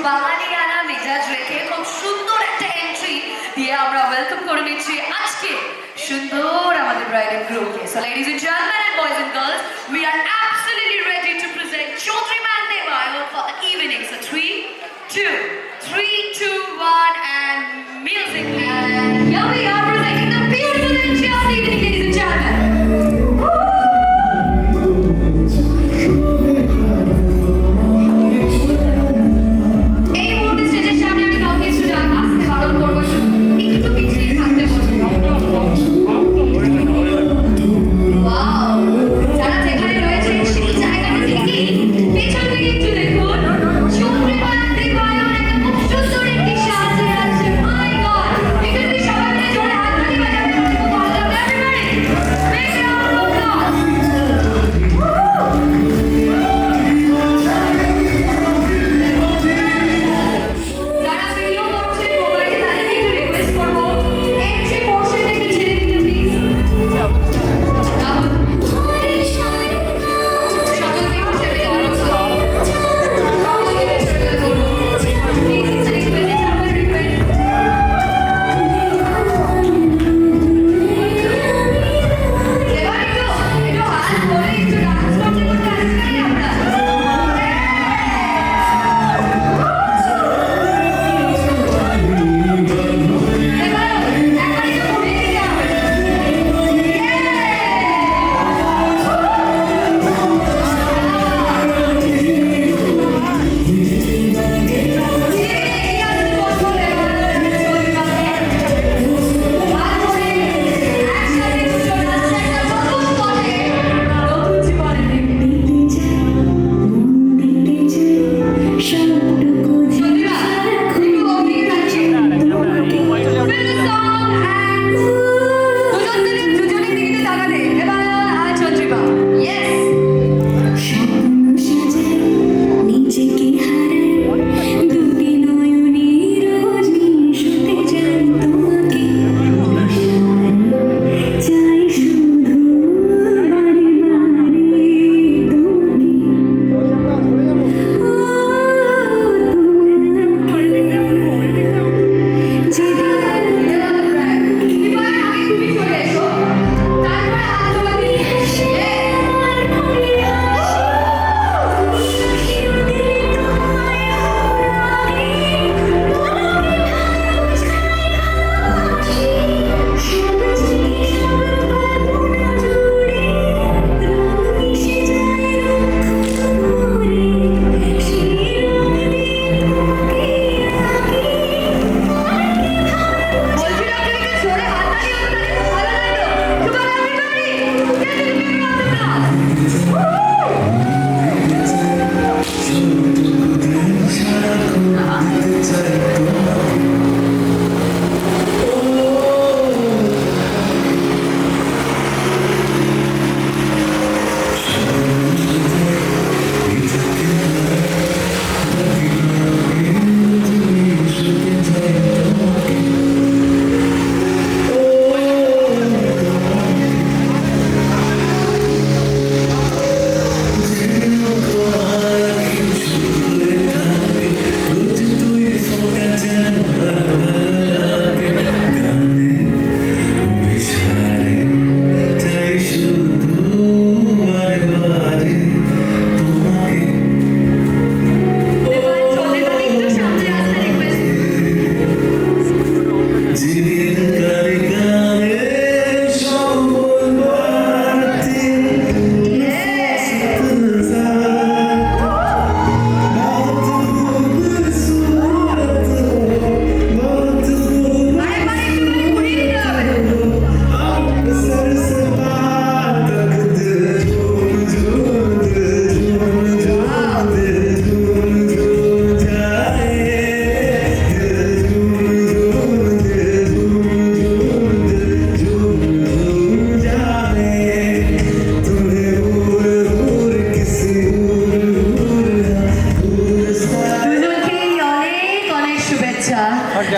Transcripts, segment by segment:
বাঙালিয়ানা মেজাজ রেখে খুব সুন্দর একটা এন্ট্রি দিয়ে আমরা ওয়েলকাম করে নিচ্ছি আজকে সুন্দর আমাদের ব্রাইডাল গ্রুপকে। So ladies and gentlemen and boys and girls, we are absolutely ready to present Chaudhary Man Devayo for the evening. So 3, 2, 1 and music. And here we are presenting the beautiful entry of the evening, ladies and gentlemen.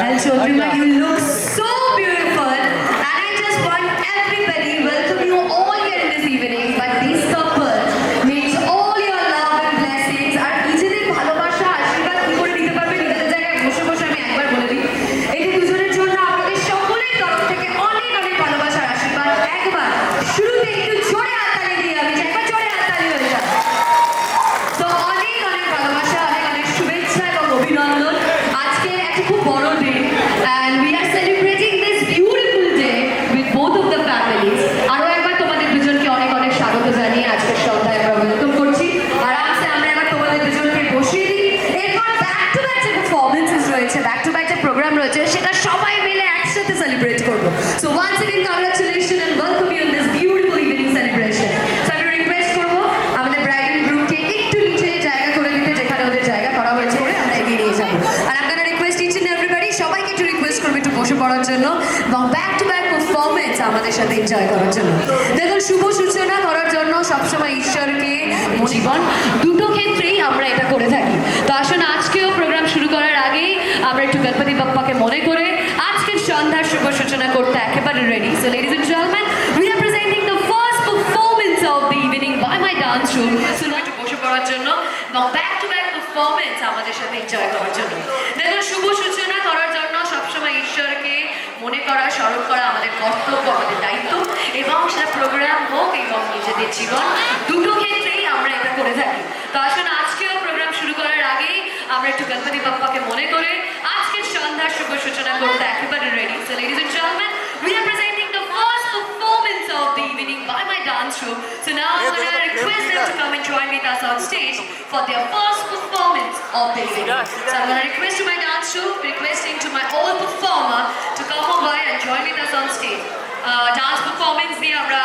And Chaudhary Man, you look so beautiful. And I just want everybody, welcome you all here in this evening. But this couple needs all your love and blessings. And each and every ভালোবাসা আশীর্বাদ কি করে দিতে পারবেন রয়েছে, back to back যে program রয়েছে, সেটা সবাই মিলে একসাথে সেলিব্রেট করবো। So once again congratulation and welcome you in this beautiful evening celebration. So আমি রিকোয়েস্ট করবো আমাদের ব্রাইড এন্ড গ্রুমকে একটু নিচে জায়গা করে দিতে, যেখানে ওদের জায়গা করা হয়েছে, করে আমরা এগিয়ে নিয়ে যাবো। আর আপনারা রিকোয়েস্ট ইচ এন্ড এভরিবডি, সবাইকে একটু রিকোয়েস্ট করবো একটু বসে পড়ার জন্য এবং ব্যাক টু ব্যাক পারফরমেন্স আমাদের সাথে এনজয় করার জন্য। দেখুন, শুভ সূচনা করার জন্য সবসময় ঈশ্বরকে, জীবন দুটো ক্ষেত্রেই আমরা এটা করে থাকি। তো আসুন আজকেও প্রোগ্রাম শুরু করার আগেই আমরা একটু গণপতি বাপ্পাকে মনে করে আজকের সন্ধ্যার শুভ সূচনা করতে একেবারে ready. So ladies and gentleman, we are presenting the first performance of the evening by my dance room. So একটু বসে পড়ার জন্য এবং ব্যাক টু ব্যাক পারফরমেন্স আমাদের সাথে এনজয় করার জন্য। দেখুন, শুভ সূচনা করার জন্য সবসময় ঈশ্বরকে মনে করা, স্মরণ করা আমাদের কর্তব্য, আমাদের দায়িত্ব, এবং সেটা প্রোগ্রাম হোক এবং নিজেদের জীবন দুটো ক্ষেত্রেই আমরা এটা করে থাকি। তো আসুন আজকেও প্রোগ্রাম শুরু করার আগেই আমরা একটু গণপতি বাপ্পাকে মনে করে আজকের সন্ধ্যার শুভ সূচনা করতে একেবারে ready. So ladies and gentleman, we are presenting the first performance of the evening by my dance troupe. So now I'm going to request them to come and join with us on stage for their first performance of the evening. So I'm going to request to my dance troupe, requesting to my all performer to come over and join with us on stage. Dance performance দিয়ে আমরা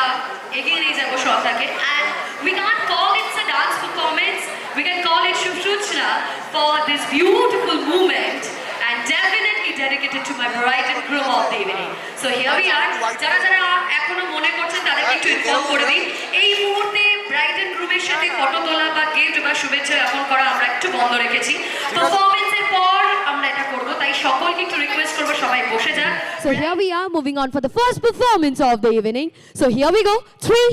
এগিয়ে নিয়ে যাবো সন্ধ্যাকে, and we can't call it a dance performance, we can call it Shubh Shuchna for this beautiful moment and definitely dedicated to my bride and groom of the evening. So here we are. যারা যারা এখনো মনে করছেন তাদেরকে একটু inform করে দিই, এই মুহূর্তে ব্রাইড এন্ড গ্রুমের সাথে ফটো তোলা বা গিফট বা শুভেচ্ছা জ্ঞাপন করা আমরা একটু বন্ধ রেখেছি। পারফরমেন্সের পর আমরা এটা করবো, তাই সকলকে একটু রিকোয়েস্ট করবো সবাই বসে যান। So here we are moving on for the first performance of the evening. So here we go. 3,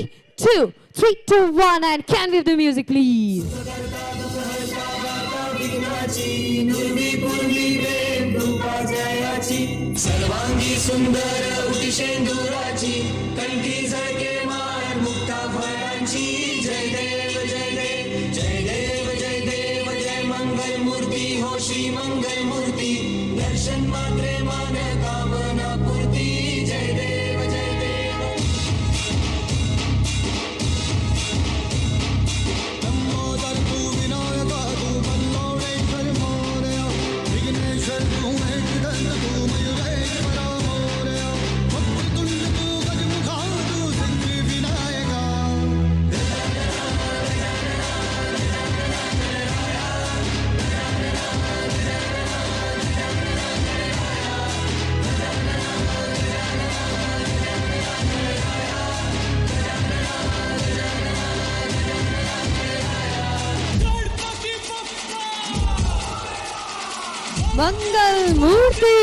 2, 1, and can we have the music please? सर्वांगी सुंदर उटी शेंदुराची, कंठी झळके माळ मुक्ता फळांची. जय देव जय देव जय देव जय देव जय मंगल मूर्ती हो श्री मंगल मूर्ती. दर्शन मात्रे मान कामना पूर्ती. जय देव जय देव. लंबोदर तू विनायका तू बल्लोळेश्वर मोरया. विघ्नेश्वर तू मेघदंत तू मयुरेश्वर मोरया. वक्रतुंड तू गजमुखा तू सिद्धी विनायका. মঙ্গল মূর্তি।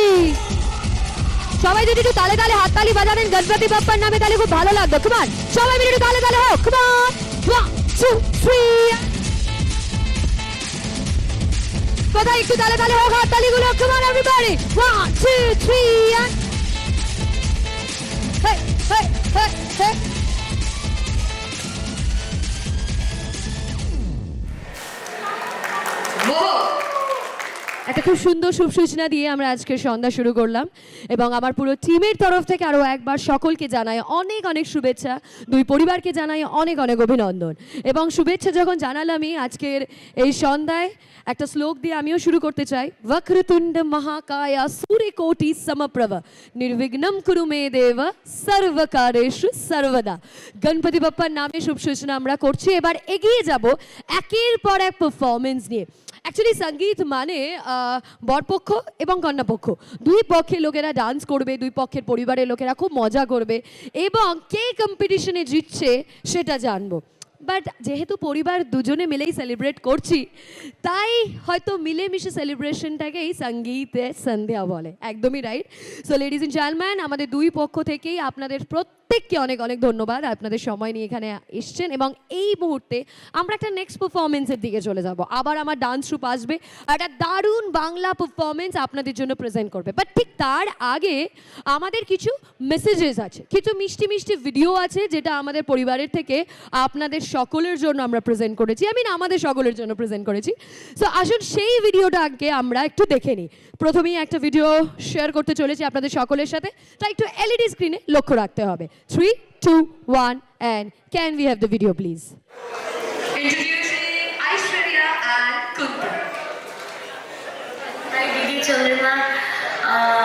সবাই যদি একটু তালে তালে হাত তালি বাজাবেন গণপতি বাপ্পার নামে, তাহলে খুব ভালো লাগবে। Come on, সবাই মিলে একটু তালে তালে হোক। Come on, 1, 2, 3. কোথায় একটু তালে তালে হোক হাত তালিগুলো। Come on everybody, 1, 2, 3. Hey, hey, hey, hey. একটা খুব সুন্দর শুভ সূচনা দিয়ে আমরা আজকের সন্ধ্যা শুরু করলাম, এবং আমার পুরো টিমের তরফ থেকে আরও একবার সকলকে জানাই অনেক অনেক শুভেচ্ছা, দুই পরিবারকে জানাই অনেক অনেক অভিনন্দন। এবং শুভেচ্ছা যখন জানালামই, আজকের এই সন্ধ্যায় একটা শ্লোক দিয়ে আমিও শুরু করতে চাই। বক্রতুণ্ড মহাকায়া সূর্যকোটি সমপ্রভ নির্বিঘ্নম কুরু মে দেব সর্বকারেষু সর্বদা। গণপতি বাপ্পার নামে শুভ সূচনা আমরা করছি। এবার এগিয়ে যাব একের পর এক পারফরমেন্স নিয়ে। অ্যাকচুয়ালি সঙ্গীত মানে বরপক্ষ এবং কন্যাপক্ষ দুই পক্ষের লোকেরা ডান্স করবে, দুই পক্ষের পরিবারের লোকেরা খুব মজা করবে, এবং কে কম্পিটিশনে জিতছে সেটা জানবো। বাট যেহেতু পরিবার দুজনে মিলেই সেলিব্রেট করছি, তাই হয়তো মিলেমিশে সেলিব্রেশনটাকেই সঙ্গীতের সন্ধ্যা বলে। একদমই right. So ladies and gentleman, আমাদের দুই পক্ষ থেকেই আপনাদের প্রত্যেককে অনেক অনেক ধন্যবাদ, আপনাদের সময় নিয়ে এখানে এসছেন। এবং এই মুহূর্তে আমরা একটা নেক্সট পারফরমেন্সের দিকে চলে যাব। আবার আমার ডান্স ট্রুপ আসবে, একটা দারুণ বাংলা পারফরমেন্স আপনাদের জন্য প্রেজেন্ট করবে। বাট ঠিক তার আগে আমাদের কিছু মেসেজেস আছে, কিছু মিষ্টি মিষ্টি ভিডিও আছে, যেটা আমাদের পরিবারের থেকে আপনাদের সকলের জন্য আমরা প্রেজেন্ট করেছি, আমাদের সকলের জন্য প্রেজেন্ট করেছি। সো আসুন সেই ভিডিওটাকে আমরা একটু দেখে নিই। প্রথমেই একটা ভিডিও শেয়ার করতে চলেছি আপনাদের সকলের সাথে, তাই একটু এলইডি স্ক্রিনে লক্ষ্য রাখতে হবে। 3, 2, 1, and can we have the video please? Introducing Aishwarya and Kuntal. Right, we get Chandrima.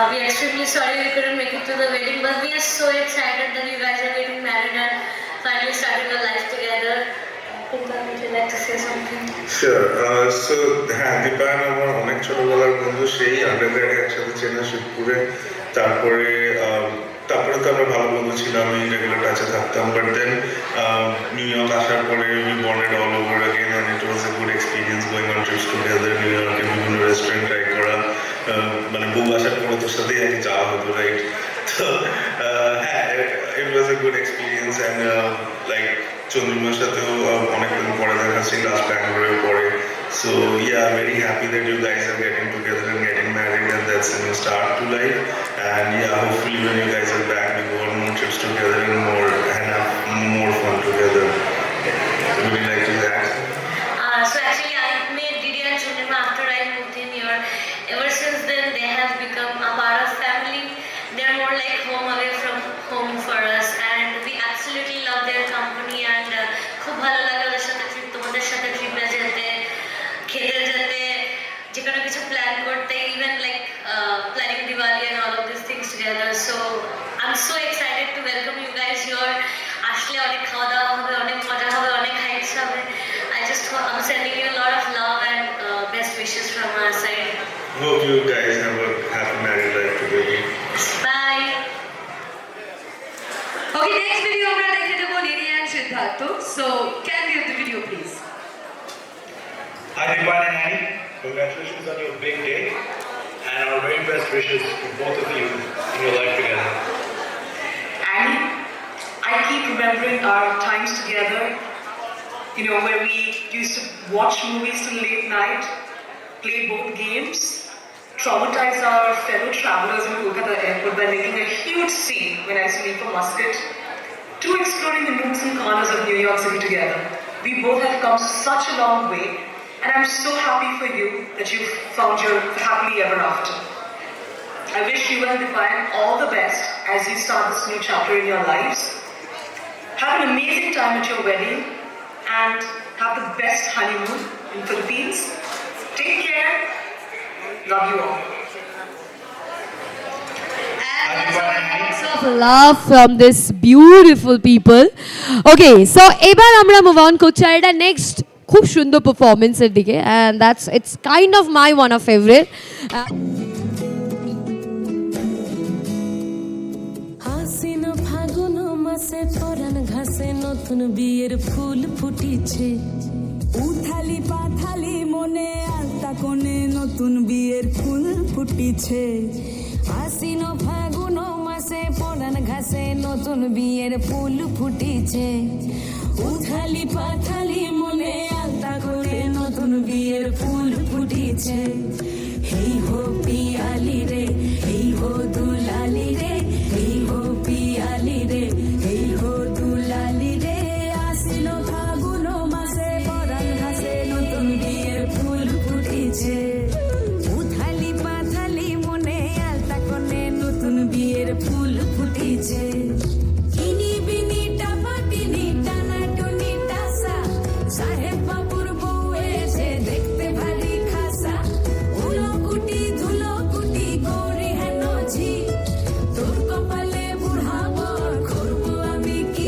We are extremely sorry we couldn't make it to the wedding, but we are so excited that you guys are getting married and finally starting your life together. Kumar, would you like to say something? Sure so হ্যাঁ দীপায়ন আমার অনেক ছোটবেলার বন্ধু সেই আন্ডারগ্রেডে একসাথে চেনা শিবপুরে তারপরে তারপরে তো আমরা ভালো বন্ধু ছিলাম আমি রেগুলার টাচে থাকতাম বাট দেন নিউ ইয়র্ক আসার পরে we bonded all over again and it was a good experience going on TRIPS together new ইয়র্কে বিভিন্ন রেস্টুরেন্ট ট্রাই করা মানে বউ আসার পরে তোর সাথেই আর কি যাওয়া হতো রাইট তো হ্যাঁ it was a good experience and like চন্দ্রিমার সাথেও অনেকদিন পরে দেখা ছিল লাস্ট ব্যাঙ্গালোরের পরে so yeah very happy that you guys are getting together and getting married and that's a new start to life and yeah hopefully when you guys are back we go on more trips together and have more fun together. Would you like to add? So actually I met Didi and Chandrima after I moved in here. Ever since then they have become a part of family. They're more like home away from home for us and we absolutely love their company and খুব ভালো লাগে ওদের সাথে trip তোমাদের সাথে ট্রিপে যেতে খেতে যেতে যে কোনো কিছু প্ল্যান করতে even like planning Diwali and all of these things together. So I'm so excited to welcome you guys here. আসলে অনেক খাওয়া দাওয়া হবে অনেক মজা হবে অনেক হাইটস হবে. I'm sending you a lot of love and best wishes from our side. Hope you guys have a happy married life together. Bye. Okay, next video আমরা দেখে নেব লিরি and Siddharth. So can we have the video please? Hi Dipan and Annie, congratulations on your big day and our very best wishes to both of you in your life together. Annie, I keep remembering our times together, you know, where we used to watch movies till late night, play board games, traumatize our fellow travelers in Kolkata airport by making a huge scene when I used to leave for Muscat, to exploring the nooks and corners of New York City together. We both have come such a long way, and I'm so happy for you that you've found your happily ever after. I wish you and Dipan all the best as you start this new chapter in your lives. Have an amazing time at your wedding and have the best honeymoon in Philippines. Take care. Love you all. of love from this beautiful people. Okay, so এবার আমরা move on করছি আর এটা next খুব সুন্দর পারফরমেন্সের দিকে and it's kind of my one of favorite. Hasin ফাগুন মাসে পরান ঘাসে নতুন বিয়ের ফুল ফুটিছে উথালি পাথালি মনে আলতা কোণে নতুন বিয়ের ফুল ফুটিছে হাসিন ফাগুন মাসে পরান ঘাসে নতুন বিয়ের ফুল ফুটিছে উথালি পাথালি মনে আলতা কোণে নতুন বিয়ের ফুল ফুটিছে হেই হো পিয়ালি রে হেই হো দুলালি রে হেই হো পিয়ালি রে হেই হো দুলালি রে আসিল ফাগুন মাসে পরান ঘাসে নতুন বিয়ের ফুল ফুটিছে উথালি পাথালি মনে আলতা কোণে নতুন বিয়ের ফুল ফুটিছে ইনি বিনি টাপাটিনি টানা টুনি টাসা সাহেব বাবুর বউ এসে দেখতে ভারী খাসা উলো কুটি ধুলো কুটি গৌরী হেন ঝি তোর কপালে বুড়া বর করবো আমি কি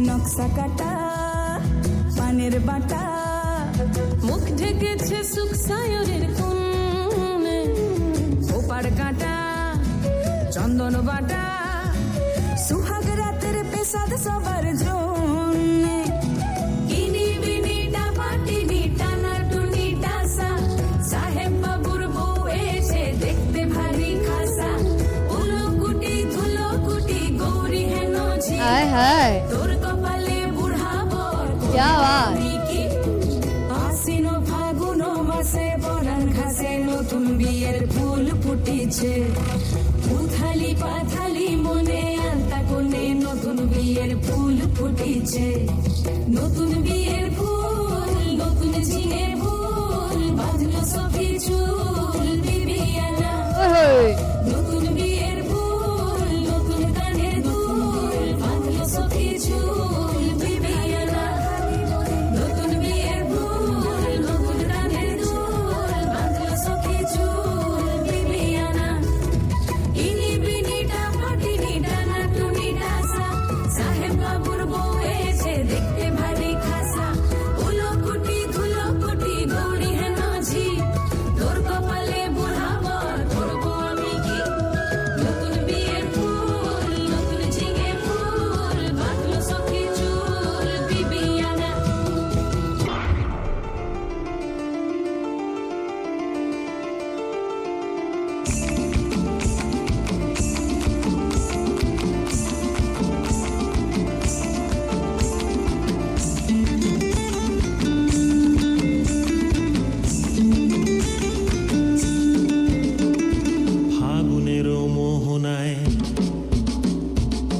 নকশা কাটা পানের বাটা মুখ ঢেকেছে সুখ সায়রের কোণে ওপার কাটা চন্দন বাটা সুহাগ রাতের পেশাদ সবার জন্যে ইনি বিনি ডাপাটিনি টানা টুনি টাসা সাহেব বাবুর বউ এসে দেখতে ভারী খাসা উলো কুটি ধুলো কুটি গৌরী হেন ঝি হায় হায় তোর কপালে বুড়া বর क्या बात আশ্বিন ফাগুন মাসে পরান ঘাসে নতুন বিয়ের ফুল ফুটিছে উথালি পাথালি মনে আলতা কোণে নতুন বিয়ের ফুল ফুটিছে নতুন বিয়ের ফুল নতুন ঝিঙে ফুল বাজলো সখী চুল বিবিয়ানা ওই নতুন বিয়ের ফুল নতুন কানের দুল বাঁধলো সখী চুল বিবিয়ানা নতুন বিয়ের ফুল নতুন কানের দুল বাঁধলো সখী চুল বিবিয়ানা ইনি বিনিটা পাটিনিটা নাটুনিটা সা সাহেব বাবুর বউ এসে দেখতে ভারী খাসা উলোকুটি ধুলোকুটি গৌরী হেন ঝি তোর কপালে বুড়াবার ধরবো আমি কি নতুন বিয়ের ফুল নতুন ঝিঙে ফুল বাঁধলো সখী চুল বিবিয়ানা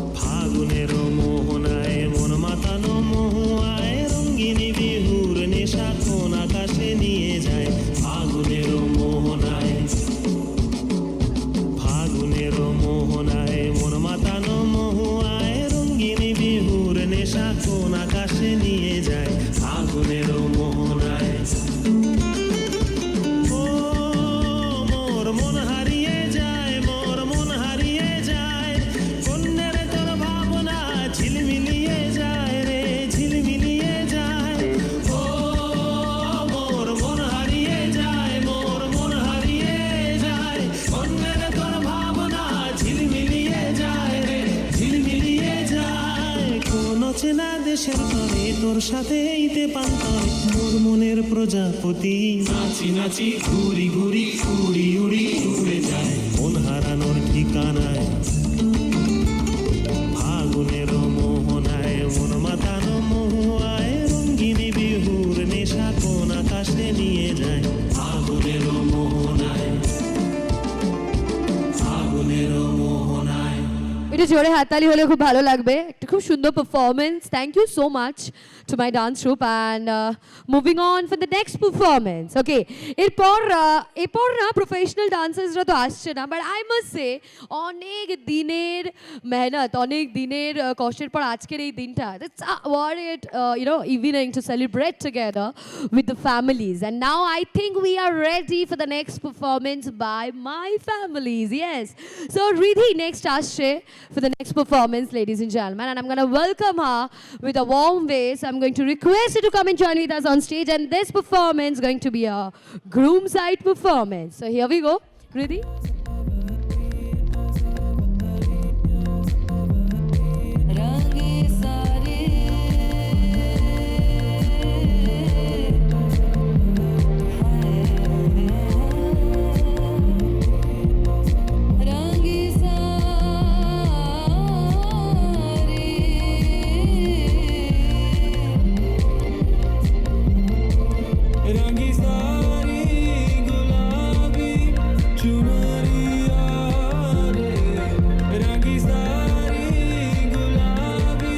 ফাগুনের মোহনায় মন মাতানো মহুয়ায় রঙ্গিনী বিহুর নেশা কোন আকাশে নিয়ে যায় ফাগুনের মোহনায় মন মাতানো মহুয়ায় রঙ্গিনী বিহুর নেশা কোন আকাশে নিয়ে যায় ফাগুনের মোহনায় ও মোর মন হারিয়ে যায় কন্যার তোর ভাবনা ঝিলমিলিয়ে যায় রে ঝিলমিলিয়ে যায় ও মোর মন হারিয়ে যায় কন্যার তোর ভাবনা ঝিলমিলিয়ে যায় রে ঝিলমিলিয়ে যায় কোন চেনা দেশের তরে তোর সাথে এইতে পান্তরে মোর মনের প্রজাপতি নাচি নাচি ঘুরি ঘুরি উড়ি উড়ি উড়ে যায় মন হারানোর ঠিকানায় ফাগুনের মোহনায় মন মাতানো মহুয়ায় রঙ্গিনী বিহুর নেশা কোন আকাশে নিয়ে যায় ফাগুনের মোহনায় এটা জোরে হাততালি হলে খুব ভালো লাগবে একটা খুব সুন্দর performance thank you so much to my dance group and moving on for the next performance okay এরপর না প্রফেশনাল ডান্সার্সরা তো আসছে না বাট আই মাস্ট সে অনেক দিনের মেহনত অনেক দিনের কষ্টের পর আজকের এই দিনটা where it evening to celebrate together with the families and now I think we are ready for the next performance by my families yes so Riddhi next আসছে for the next performance, ladies and gentlemen. And I'm going to welcome her with a warm way. So I'm going to request her to come and join with us on stage. And this performance is going to be a groom side performance. So here we go. Ready? रंगे सारे रंगे रंगी सारी गुलाबी चुनरिया रे रंगी सारी गुलाबी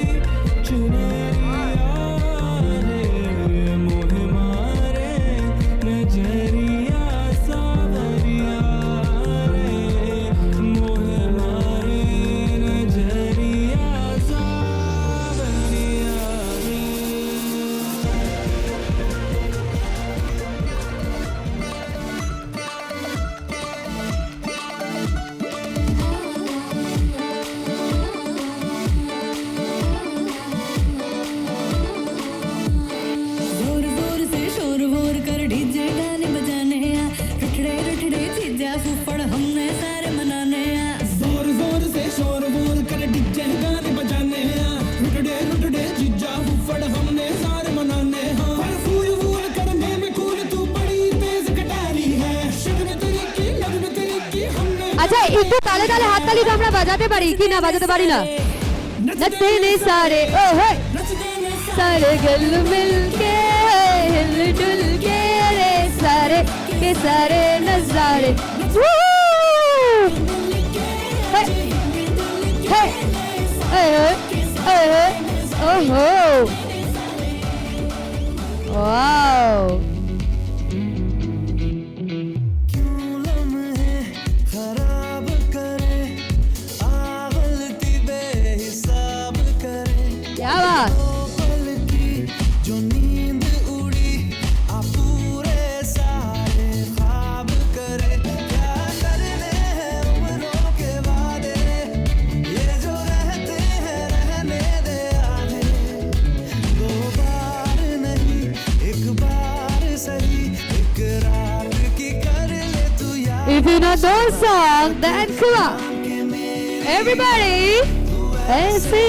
चुनरिया रे मोहे मारे नजरिया सावरिया रे मोहे मारे नजरिया सावरिया रे जोर जोर से शोर वोर कर डीजे गाने बजाने आ रुठड़े रुठड़े चीजा फूफड़ हमने सारे मनाने आ जोर जोर से शोर बोल कर डीजे गाने बजाने हैं रुटड़े रुटड़े जीजा फुफड़ हमने सारे मनाने हैं पर फूल फूल करने में खून तू बड़ी तेज कटारी है शग में तेरी की लग में तेरी की हमने আচ্ছা একটু তালে তালে হাততালি তো আমরা বাজাতে পারি কি না বাজাতে পারি না नचते ने सारे ओ हे सारे गल मिल के हिल डुल के रे सारे के सारे नजारे Oh, wow. एक रात की कर ले तू याद If you know those songs, then come on. Everybody, ऐसे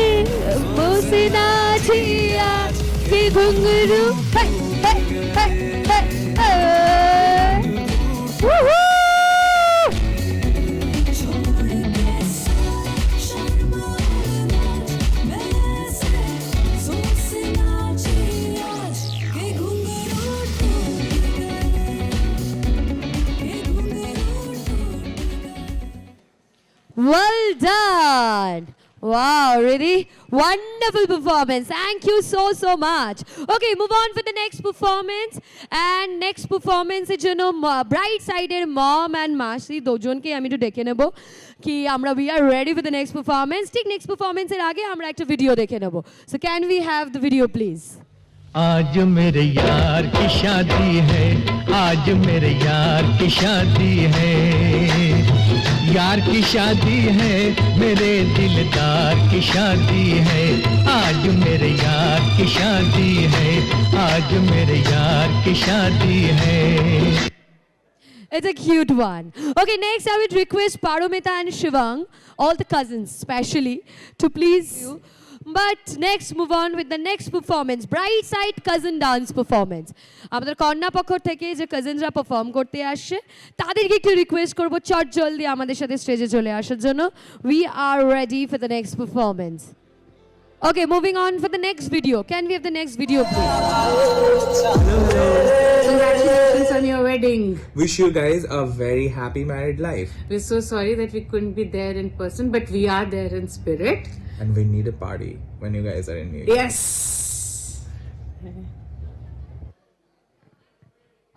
मुझसे नाचिया कि घुंघरू hey hey hey hey hey. Woohoo! Well done. Wow, really wonderful performance. Thank you so much. Okay, move on for the next performance. And next performance is you know bright sided mom and Masi দুজনকে আমি একটু ডেকে নেব কি আমরা we are ready for the next performance. ঠিক next performance এর আগে আমরা একটা ভিডিও দেখে নেব. So can we have the video please? आज मेरे यार की शादी है, आज मेरे यार की शादी है, यार की शादी है, मेरे दिलदार की शादी है, आज मेरे यार की शादी है, आज मेरे यार की शादी है. It's a cute one. Okay, next I would request Paromita and Shivang, all the cousins especially, to please you. But next move on with the next performance, Bright Side Cousin Dance Performance. আমাদের কন্যা পক্ষ থেকে যে কাজিনরা perform করতে আসছে তাদেরকে একটু রিকোয়েস্ট করব চট জলদি আমাদের সাথে স্টেজে চলে আসার জন্য. We are ready for the next performance. Okay, moving on for the next video. Can we have the next video please? Congratulations on your wedding. Wish you guys a very happy married life. We're so sorry that we couldn't be there in person, but we are there in spirit. And we need a party when you guys are in New York. Yes.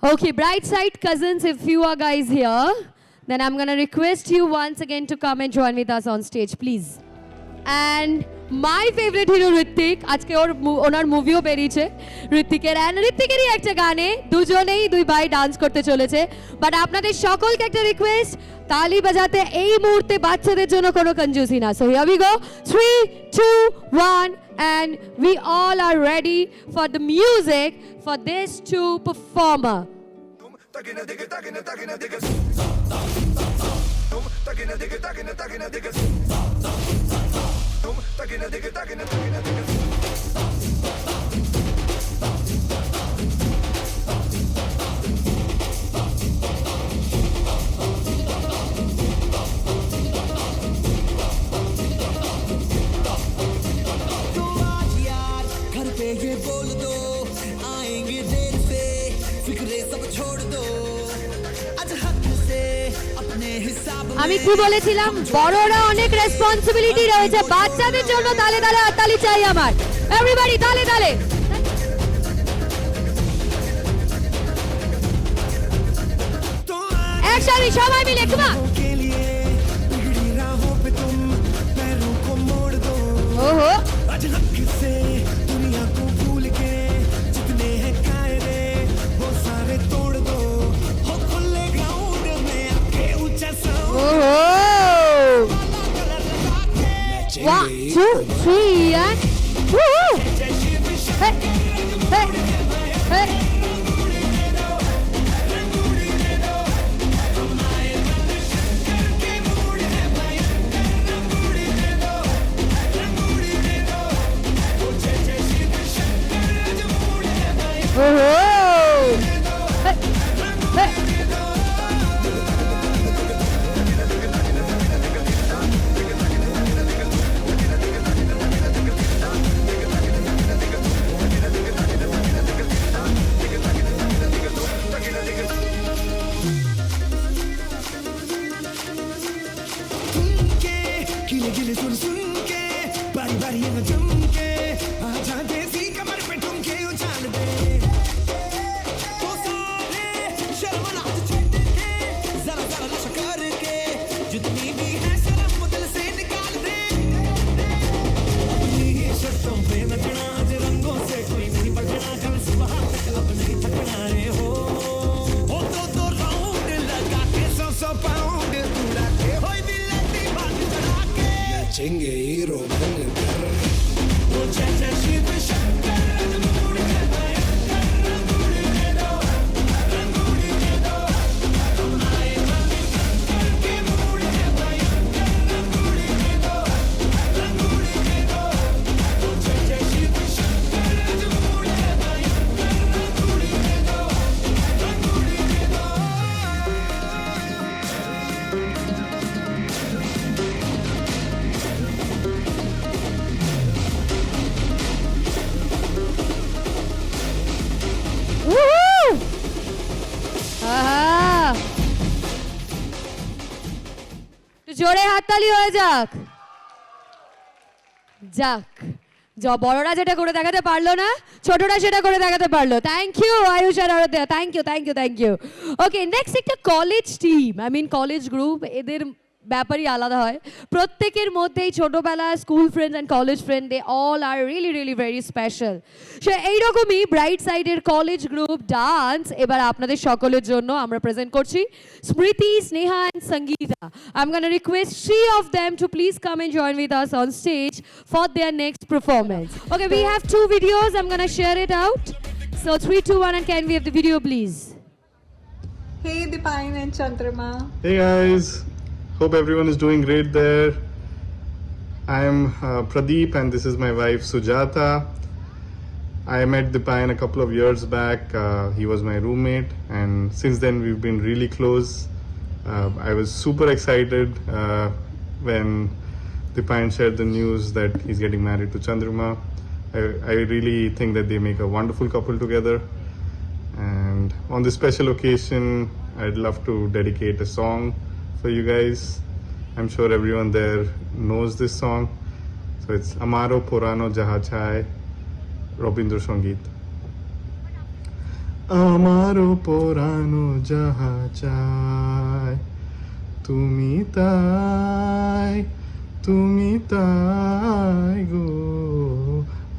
Okay, Bright Side Cousins, if you are guys here, then I'm gonna request you once again to come and join with us on stage, please. And my favorite hero Hrithik, আজকে ওনার মুভিও বেরিয়েছে ঋত্বিকের, and ঋত্বিকেরই একটা গানে দুজনেই দুই ভাই dance করতে চলেছে। বাট আপনাদের সকলকে একটা রিকোয়েস্ট, তালি বাজাতে এই মুহূর্তে বাচ্চাদের জন্য কোনো কঞ্জুসি না। So here we go, 3, 2, 1 and we all are ready for the music for these two performer. घर पे ये बोल दो आएंगे देर से फिक्रे सब छोड़ दो आज हक से अपने हिसाब আমি কি বলেছিলাম, বড়রা অনেক রেসপন্সিবিলিটি রয়েছে, বাচ্চাদের জন্য তালে তালে হাততালি চাই আমার। এভরিবডি তালে তালে। একসাথে সবাই মিলে কুমা। के लिए बिगड़ी राहों पे तुम पैरों को मोड़ दो ওহো, आज हक से दुनिया को भूल के जितने हैं कायदे वो सारे तोड़ दो हो खुले ग्राउंड में आके ऊंचा साउंड ওহো। 1, 2, 3 and woohoo! Hey, hey, hey. Woohoo! Hey, hey. गिले गिले सुन सुन के बारी बारी यहाँ जम के आजा देसी कमर पे ठुमके उछाल दे तो सारे शर्मनाक छट के जरा जरा नशा करके जितनी भी है शर्म दिल से निकाल दे अपनी ही शर्तों पे नचना आज रंगों से कोई नहीं बचना कल सुबह तक अब नहीं थकना रे हो तो राउंड लगा के 100 पाउंड तुड़ा के होई दिल चेंगे हीरो बनकर वो चाचा शिव शंकर रंगूड़ी दे दो रंगूड़ी জোরে হাততালি হয়ে যাক। যাক, বড়রা যেটা করে দেখাতে পারলো না, ছোটরা সেটা করে দেখাতে পারলো। থ্যাংক ইউ আয়ুষ আর Aradhya, thank you thank you thank you. Okay, next একটা college team, I mean college group, এদের ব্যাপারই আলাদা হয়। প্রত্যেকের মধ্যেই ছোটবেলা school friends and college friend, they all are really really very special. সে এইরকমই ব্রাইট সাইডের কলেজ গ্রুপ ডান্স এবার আপনাদের সকলের জন্য আমরা প্রেজেন্ট করছি। Smriti, Sneha and Sangeeta. I am gonna request 3 of them to please come and join with us on stage for their next performance. Okay, we have 2 videos. I'm gonna share it out. So 3, 2, 1, and can we have the video, please? Hey Dipayan and Chandrama. Hey guys, hope everyone is doing great there. I am Pradeep and this is my wife Sujata. I met Dipayan a couple of years back. He was my roommate and since then we've been really close. I was super excited when Dipayan shared the news that he's getting married to Chandrama. I really think that they make a wonderful couple together. And on this special occasion, I'd love to dedicate a song for you guys. I'm sure everyone there knows this song. So it's Amaro Purano Jaha Chai, Robindra Sangeet. Amaro Purano Jaha Chai, Tumi Tai Go,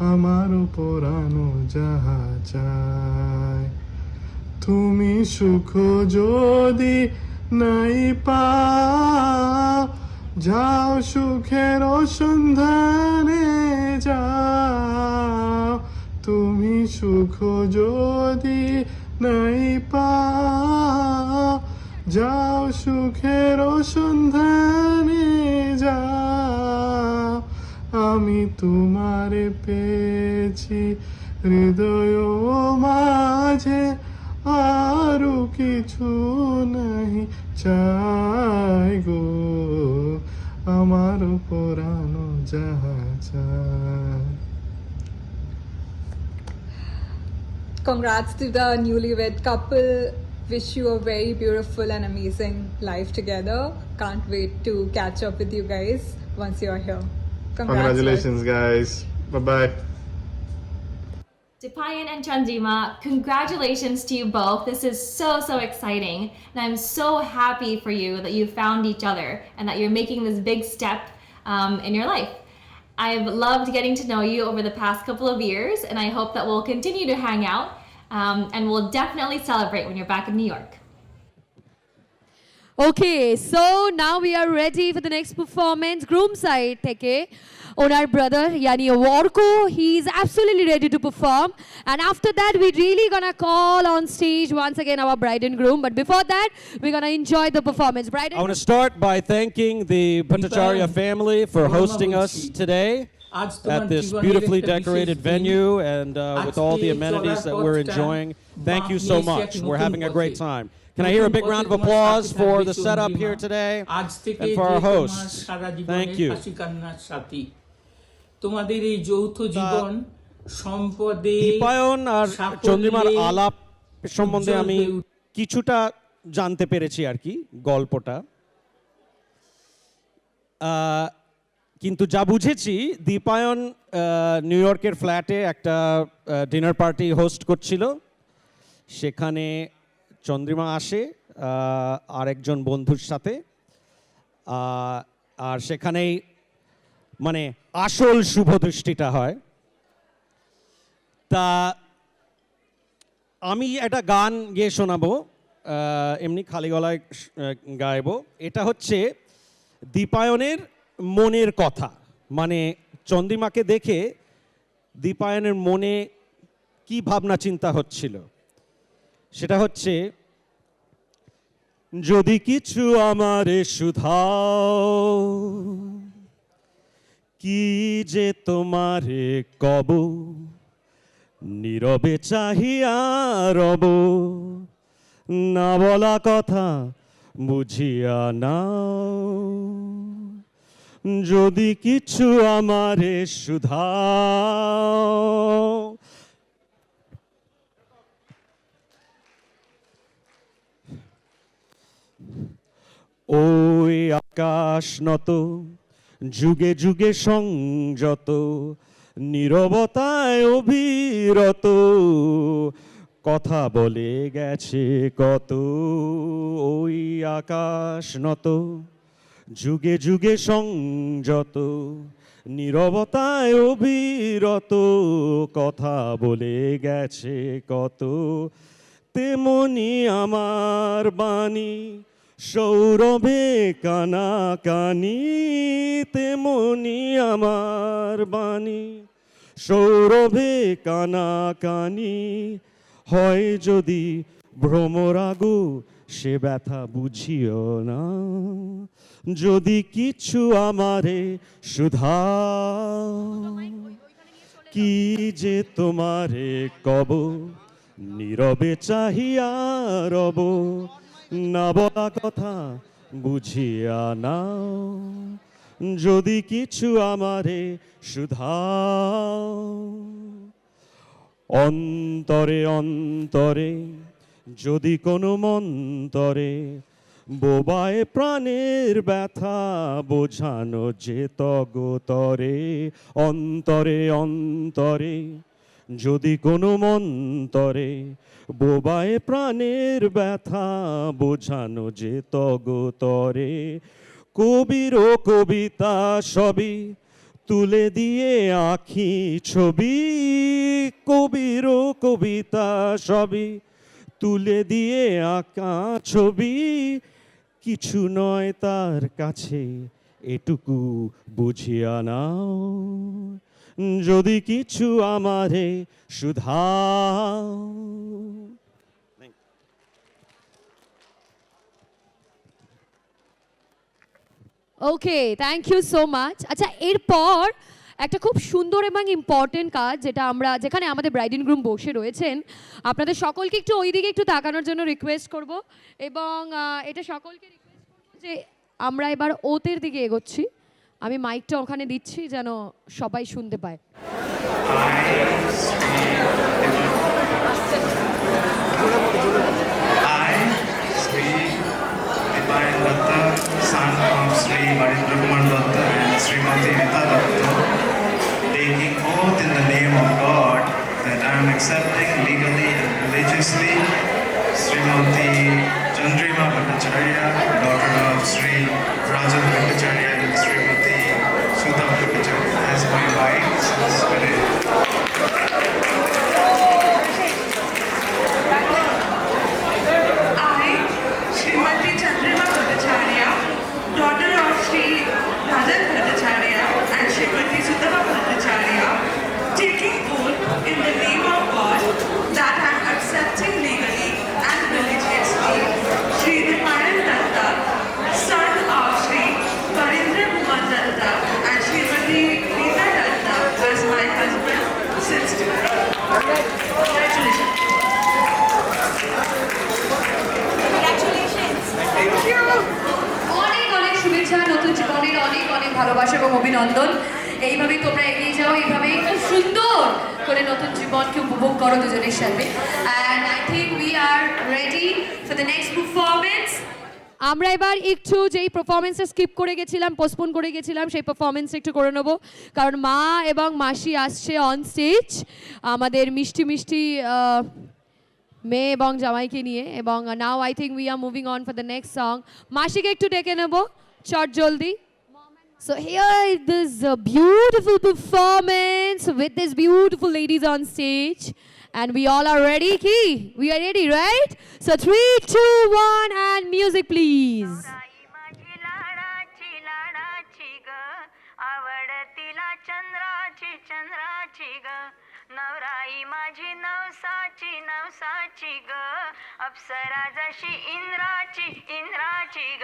Amaro Purano Jaha Chai. তুমি সুখ যদি নাই পাও, যাও সুখের সন্ধানে যাও। তুমি সুখ যদি নাই পাও, যাও সুখের সন্ধানে যাও। আমি তোমারে পেয়েছি হৃদয় মাঝে, আরো কিছু নাহি চাই গো, আমার পুরানো যাহা চাই। Congrats to the newlywed couple. Wish you a very beautiful and amazing life together. Can't wait to catch up with you guys once you're here. Congratulations guys. Bye bye. Dipayan and Chandrima, congratulations to you both. This is so exciting. And I'm so happy for you that you found each other and that you're making this big step in your life. I've loved getting to know you over the past couple of years, and I hope that we'll continue to hang out and we'll definitely celebrate when you're back in New York. Okay, so now we are ready for the next performance. Groom side theke onar brother yani Warko, he's absolutely ready to perform, and after that we're really gonna call on stage once again our bride and groom, but before that we're gonna enjoy the performance. Bride and I want to start by thanking the Bhattacharya family for hosting us today at this beautifully decorated venue and with all the amenities that we're enjoying. Thank you so much. We're having a great time. Can I hear a big round of applause for the setup here today and for our hosts? Thank you. তোমাদের এই যৌথ জীবন সম্পদে দীপায়ন আর চন্দ্রিমার আলাপ সম্বন্ধে আমি কিছুটা জানতে পেরেছি আর কি, গল্পটা। কিন্তু যা বুঝেছি, দীপায়ন নিউ ইয়র্কের ফ্ল্যাটে একটা ডিনার পার্টি হোস্ট করছিল, সেখানে চন্দ্রিমা আসে আরেকজন বন্ধুর সাথে, আর সেখানেই মানে আসল শুভ দৃষ্টিটা হয়। তা আমি একটা গান গেয়ে শোনাবো, এমনি খালি গলায় গাইবো। এটা হচ্ছে দীপায়নের মনের কথা, মানে চন্দ্রিমাকে দেখে দীপায়নের মনে কি ভাবনা চিন্তা হচ্ছিল, সেটা হচ্ছে, যদি কিছু আমারে শুধাও, কি যে তোমারে কব, নীরবে চাহিয়া রব, না বলা কথা বুঝিয়া নাও, যদি কিছু আমারে শুধাও। ওই আকাশ নত যুগে যুগে সংযত নীরবতায় অবিরত কথা বলে গেছে কত ওই আকাশ নত যুগে যুগে সংযত নীরবতায় অবিরত কথা বলে গেছে কত তেমনি আমার বাণী সৌরভে কানাকানি তেমনি আমার বাণী সৌরভে কানাকানি হয় যদি ভ্রমরাগু সে ব্যথা বুঝিও না যদি কিছু আমারে সুধা কি যে তোমারে কব নীরবে চাহিয়া রব না বলা কথা বুঝিয়া নাও যদি কিছু আমারে সুধাও অন্তরে অন্তরে যদি কোনো মন্তরে বোবায় প্রাণের ব্যথা বোঝানো যে তগতরে অন্তরে অন্তরে যদি কোনো মন্তরে বোবায় প্রাণের ব্যথা বোঝানো যে তগতরে কবির ও কবিতা সবই তুলে দিয়ে আঁখি ছবি কবির ও কবিতা সবই তুলে দিয়ে আঁকা ছবি কিছু নয় তার কাছে এটুকু বুঝিয়া নাও যদি কিছু আমারে সুধাও okay thank you so much আচ্ছা এরপর একটা খুব সুন্দর এবং ইম্পর্টেন্ট কাজ যেখানে আমাদের ব্রাইড এন্ড গ্রুম বসে রয়েছেন আপনাদের সকলকে একটু ওই দিকে একটু তাকানোর জন্য রিকোয়েস্ট করব এবং এটা সকলকে রিকোয়েস্ট করব যে আমরা এবার ওতের দিকে এগোচ্ছি আমি মাইকটা ওখানে দিচ্ছি যেন সবাই শুনতে পায় Son of Sri Barindra Kumar Datta and Srimati Rita Datta, taking oath in the name of God that I am accepting legally and religiously Srimati Chandrima Bhattacharya, daughter of Sri Rajan Bhattacharya and Srimati Sudha Bhattacharya, as my wife since today. Srimati Chandrima Bhattacharya, daughter of Sri Rajan Bhattacharya and Srimati Sudha Bhattacharya, taking oath in the name of God that I am accepting legally and religiously Sri Dipayan Datta, son of Sri Barindra Kumar Datta and Srimati Rita Datta as my husband since today. Congratulations. অনেক অনেক শুভেচ্ছা নতুন জীবনের অনেক অনেক ভালোবাসা এবং অভিনন্দন এইভাবেই তোমরা এগিয়ে যাও এইভাবেই খুব সুন্দর করে নতুন জীবনকে উপভোগ করো দুজনের সাথে and I think we are ready for the next performance আমরা এবার একটু যেই পারফরমেন্সটা স্কিপ করে গেছিলাম পোস্টপোন করে গেছিলাম সেই পারফরমেন্স একটু করে নেবো কারণ মা এবং মাসি আসছে অন স্টেজ আমাদের মিষ্টি মিষ্টি মেয়ে এবং জামাইকে নিয়ে এবং now I think we are moving on for the next song মাসিকে একটু ডেকে নেবো চট জলদি So here is this beautiful performance with these beautiful ladies on stage and we all are ready ki we are ready right so 3 2 1 and music please नवराई माझी नवसाची नवसाची ग अप्सरा जशी इंद्राची इंद्राची ग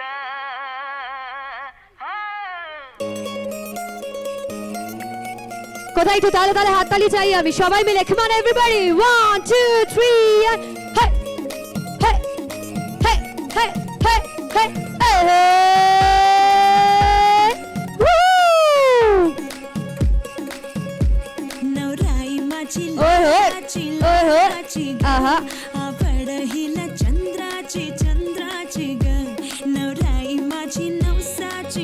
কোথায় একটু তালে তালে হাততালি চাই আমি সবাই মিলে come on everybody 1 2 3 and hey hey hey hey hey hey hey आवड हिला चंद्राची चंद्राची ग नवराई माझी नवसाची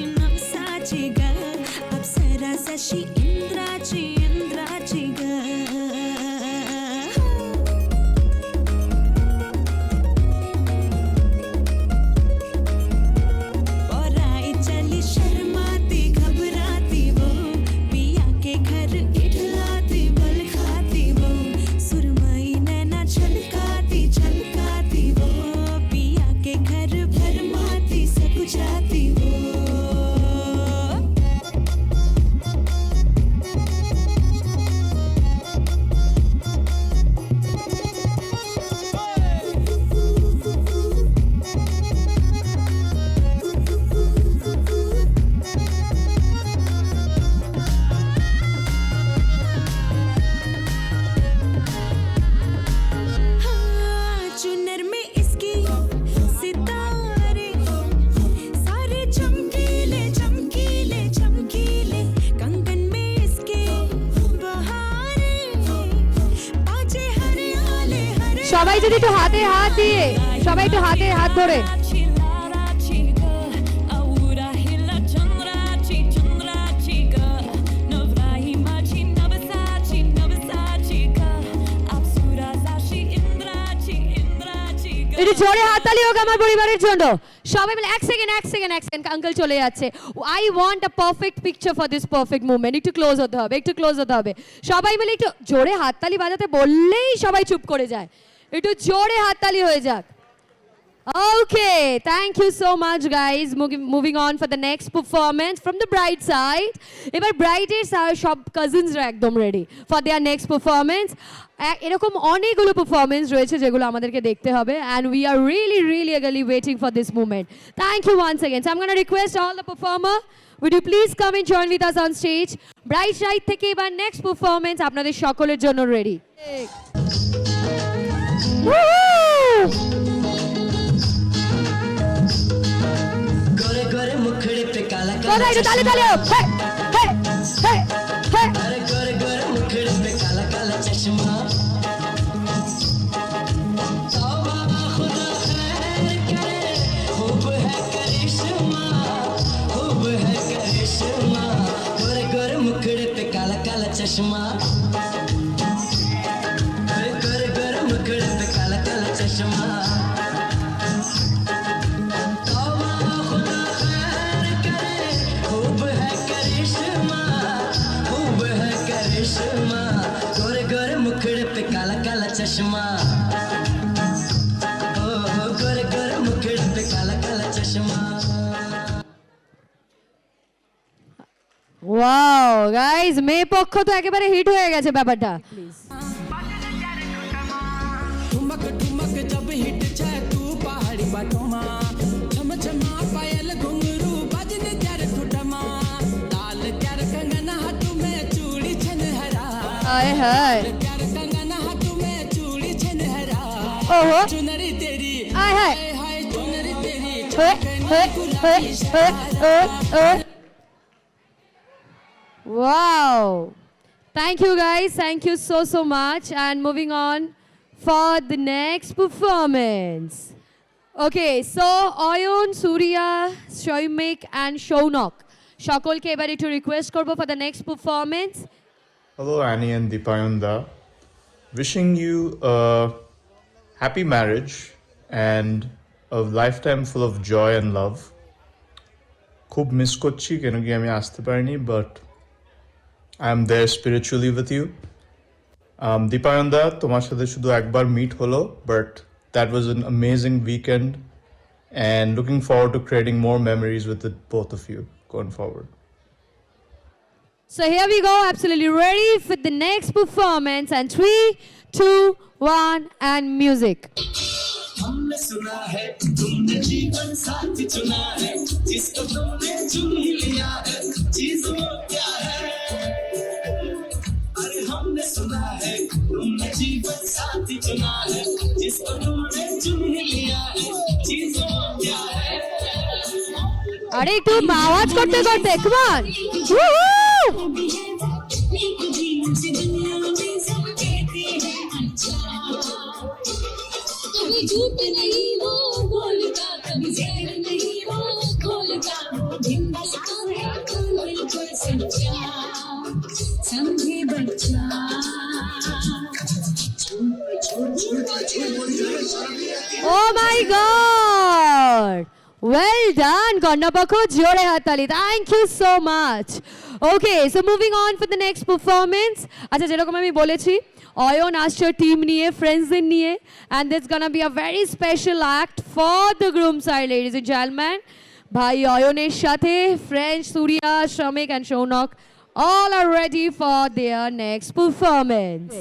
সবাই যদি একটু হাতে হাত দিয়ে, সবাই একটু হাতে হাত ধরে। একটু জোরে হাততালি হোক আমার পরিবারের জন্য। সবাই মিলে এক সেকেন্ড আঙ্কেল চলে যাচ্ছে। I want a perfect picture for this perfect movement. একটু ক্লোজ হতে হবে, সবাই মিলে একটু জোরে হাততালি বাজাতে বললেই সবাই চুপ করে যায়। একটু জোরে হাততালি হয়ে যাক। Okay, thank you so much guys. Moving on for the next performance from the bride side. এবার ব্রাইডের সব কাজিনসরা একদম ready for their next performance. এরকম অনেকগুলো পারফরমেন্স রয়েছে যেগুলো আমাদেরকে দেখতে হবে and we are really eagerly waiting for this moment. Thank you once again. So I'm going to request all the performer, would you please come and join with us on stage? Bride side থেকে এবার next performance আপনাদের সকলের জন্য ready. गोरे मुखड़े पे काला काला ताली ताली गोरे मुखड़े पे काला काला चश्मा तौबा खुदा खैर करे खूब है करिश्मा गोरे मुखड़े पे काला काला चश्मा गोरे मुखड़े पे काला काला चश्मा गोरे मुखड़े पे काला काला चश्मा गोरे मुखड़े पे काला काला चश्मा। ওয়াও গাইস, মেয়ে পক্ষ তো একেবারে হিট হয়ে গেছে ব্যাপারটা। ठुमक ठुमक जब हिट छे तू पहाड़ी बाटोमा छम छमा पायल घुंघरू बजने त्यार ठुठमा लाल त्यार कंगना हाथ में चूड़ी छनहरा हाय हाय त्यार कंगना हाथ में चूड़ी छनहरा ओहो चुनरी तेरी हाय हाय हाय चुनरी तेरी Wow. Thank you guys. Thank you so much. And moving on for the next performance. Okay, so Oyon, Surya, Shoimik and Shounok. Shakolke ebare to request korbo for the next performance. Hello, Annie and Dipayanda. Wishing you a happy marriage and a lifetime full of joy and love. Khub miss korchi keno ki ami aste parini, but I am there spiritually with you. Dipayanda, tomar sathe shudhu ekbar meet holo, but that was an amazing weekend and looking forward to creating more memories with the both of you going forward. So here we go, absolutely ready for the next performance. And 3, 2, 1 and music. हमने सुना है तुमने जीवन साथी चुना है जिसको तुमने चुन ही लिया है चीज़ों क्या है अरे हमने सुना है तुमने जीवन साथी चुना है जिसको तुमने चुन ही लिया है चीज़ों क्या है अरे একটু আওয়াজ করতে করতে come on कभी झूठ नहीं वो बोलता कभी जहर नहीं वो खोलता जिंदा सामने तुम बिल्कुल सच्चा समझे बच्चा Oh my God! Well done, Konnapakho. Jore hatali. Thank you so much. Okay, so moving on for the next performance. আচ্ছা যেরকম আমি বলেছি Oyon আসছে টিম নিয়ে, ফ্রেন্ডসদের নিয়ে, and there's gonna be a very special act for the groom side, ladies and gentlemen. ভাই অয়নের সাথে French, Surya, Shamik and Shounok all are ready for their next performance.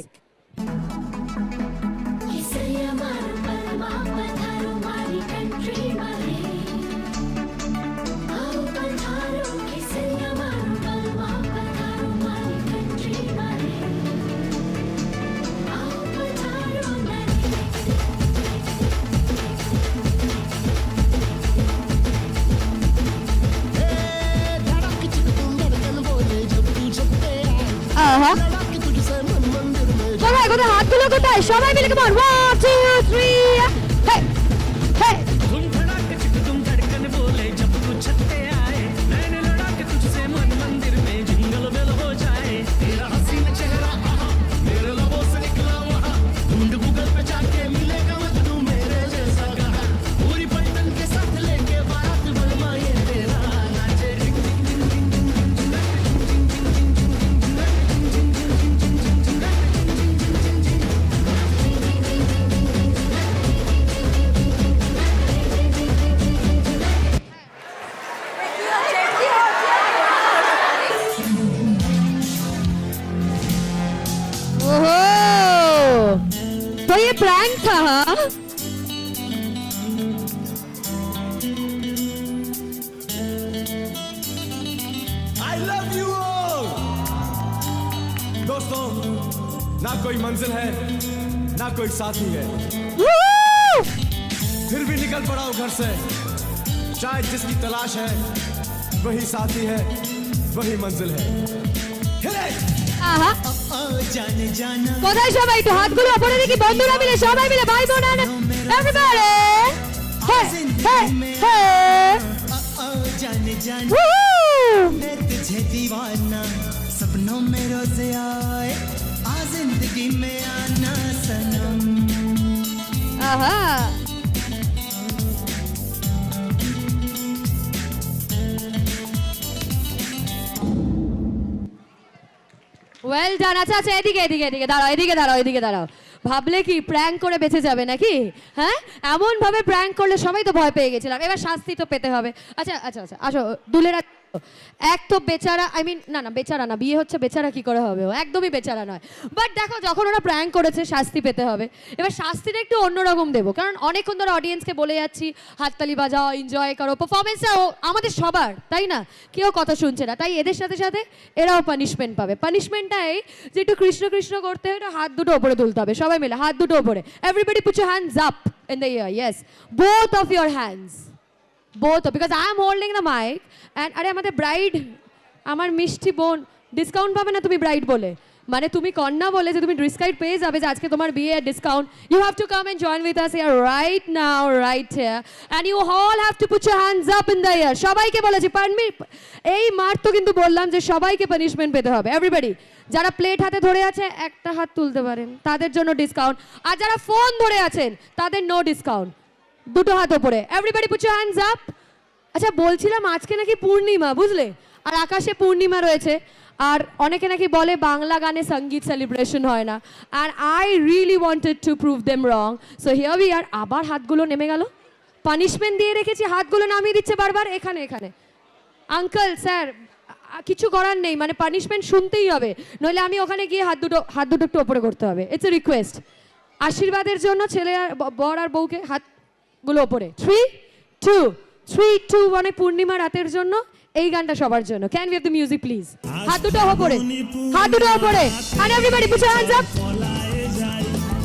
কোথায় কোথায় হাতগুলো কোথায় সবাই মিলে কেমন 1 2 3 hey hey धुन धड़ाक चिक तुम धड़कन बोले जब तू छत पे आए मैंने लड़ा के तुझसे मन मंदिर में जिंगल बेल हो जाए तेरा हसीन चेहरा आहा मेरे लबों से निकला वहाँ ढूंढ गूगल पे जाके मिलेगा मजनू मेरे जैसा गाना पूरी पलटन के साथ लेके बारात बलमा ये तेरा नाचे डिंग डिंग डिंग डिंग डिंग डिंग ओहो तो ये प्रैंक था हाँ? I love you all! दोस्तों ना कोई मंजिल है ना कोई साथी है फिर भी निकल पड़ा हूं घर से शायद जिसकी तलाश है वही साथी है वही मंजिल है আহা কোথায় সবাই একটু হাতগুলো উপরে দেখি বন্ধুরা মিলে সবাই মিলে ভাই বোন এভরিবডি হে হে হে जाने जाने Woo! मैं तुझे दीवाना सपनों में रोज आए आ जिंदगी में आना सनम আহা ওয়েল ডান আচ্ছা আচ্ছা এদিকে এদিকে এদিকে দাঁড়াও এদিকে দাঁড়াও এদিকে দাঁড়াও ভাবলে কি প্র্যাঙ্ক করে বেঁচে যাবে নাকি হ্যাঁ এমন ভাবে প্র্যাঙ্ক করলে সবাই তো ভয় পেয়ে গেছিলাম এবার শাস্তি তো পেতে হবে আচ্ছা আচ্ছা আচ্ছা আসো দুলেরা এক তো বেচারা আই মিন না না বেচারা না বিয়ে হচ্ছে বেচারা কি করে হবে ও একদমই বেচারা নয় বাট দেখো যখন ওরা প্র্যাঙ্ক করেছে শাস্তি পেতে হবে এবার শাস্তিটা একটু অন্যরকম দেবো কারণ অনেকক্ষণ ধরে অডিয়েন্সকে বলে যাচ্ছি হাততালি বাজাও এনজয় করো পারফরমেন্সটা আমাদের সবার তাই না কেউ কথা শুনছে না তাই এদের সাথে সাথে এরাও পানিশমেন্ট পাবে পানিশমেন্টটা এই যে একটু কৃষ্ণ কৃষ্ণ করতে হবে হাত দুটো ওপরে তুলতে হবে সবাই মিলে হাত দুটো ওপরে everybody put your hands up in the year yes both of your hands both because I am holding the mic and আরে আমাদের ব্রাইড আমার মিষ্টি বোন ডিসকাউন্ট পাবে না তুমি ব্রাইড বলে মানে তুমি কন্যা বলে যে তুমি ডিসকাউন্ট পেয়ে যাবে যে আজকে তোমার বিয়ে discount you have to come and join with us here right now right here and you all have to put your hands up in the air সবাইকে বলেছি এই মার তো কিন্তু বললাম যে সবাইকে পানিশমেন্ট পেতে হবে এভরিবডি যারা প্লেট হাতে ধরে আছে একটা হাত তুলতে পারেন তাদের জন্য ডিসকাউন্ট আর যারা ফোন ধরে আছেন তাদের নো ডিসকাউন্ট দুটো হাত ওপরে everybody put your hands up আচ্ছা বলছিলাম আজকে নাকি পূর্ণিমা বুঝলে আর আকাশে পূর্ণিমা রয়েছে আর অনেকে নাকি বলে বাংলা গানে সঙ্গীত সেলিব্রেশন হয় না আর I really wanted to prove them wrong so here we are আবার হাতগুলো নেমে গেল পানিশমেন্ট দিয়ে রেখেছি হাতগুলো নামিয়ে দিচ্ছে বারবার এখানে এখানে আঙ্কেল স্যার কিছু করার নেই মানে পানিশমেন্ট শুনতেই হবে নইলে আমি ওখানে গিয়ে হাত দুটো একটু ওপরে করতে হবে ইটস এ রিকোয়েস্ট আশীর্বাদের জন্য ছেলে আর বর আর বউকে হাতগুলো ওপরে 3 2 1 পূর্ণিমা রাতের জন্য এই গানটা সবার জন্য can we have the music please হাত দুটো ওপরে and everybody put your hands up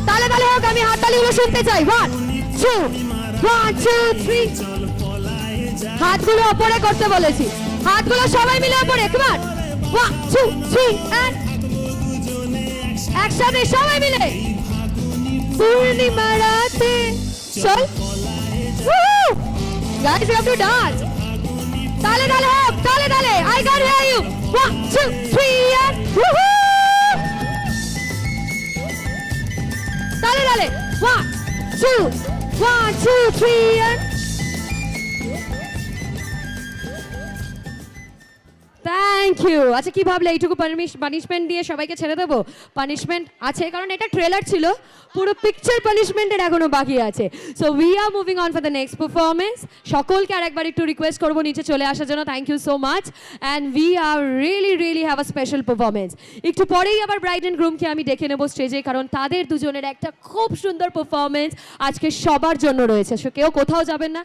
তালে তালে হোক আমি হাত তালিগুলো শুনতে চাই 1 2 3 হাতগুলো ওপরে করতে বলেছি হাতগুলো সবাই মিলে ওপরে কাম অন 1 2 3 এন্ড একসাথে সবাই মিলে পূর্ণিমা রাতে চল guys you have to dance tale tale hop tale I can hear you 1 2 3 and woohoo tale 1 2 3 and thank you আচ্ছা কি ভাবলে এইটুকু পানিশমেন্ট দিয়ে সবাইকে ছেড়ে দেবো পানিশমেন্ট আছে কারণ এটা ট্রেলার ছিল পুরো পিকচার পানিশমেন্টের এখনো বাকি আছে so we are moving on for the next performance সকলকে আরেকবার একটু রিকোয়েস্ট করবো নিচে চলে আসার জন্য thank you so much and we are really have a special performance একটু পরেই আবার ব্রাইড অ্যান্ড গ্রুমকে আমি ডেকে নেবো স্টেজে কারণ তাদের দুজনের একটা খুব সুন্দর পারফরমেন্স আজকে সবার জন্য রয়েছে সো কেউ কোথাও যাবেন না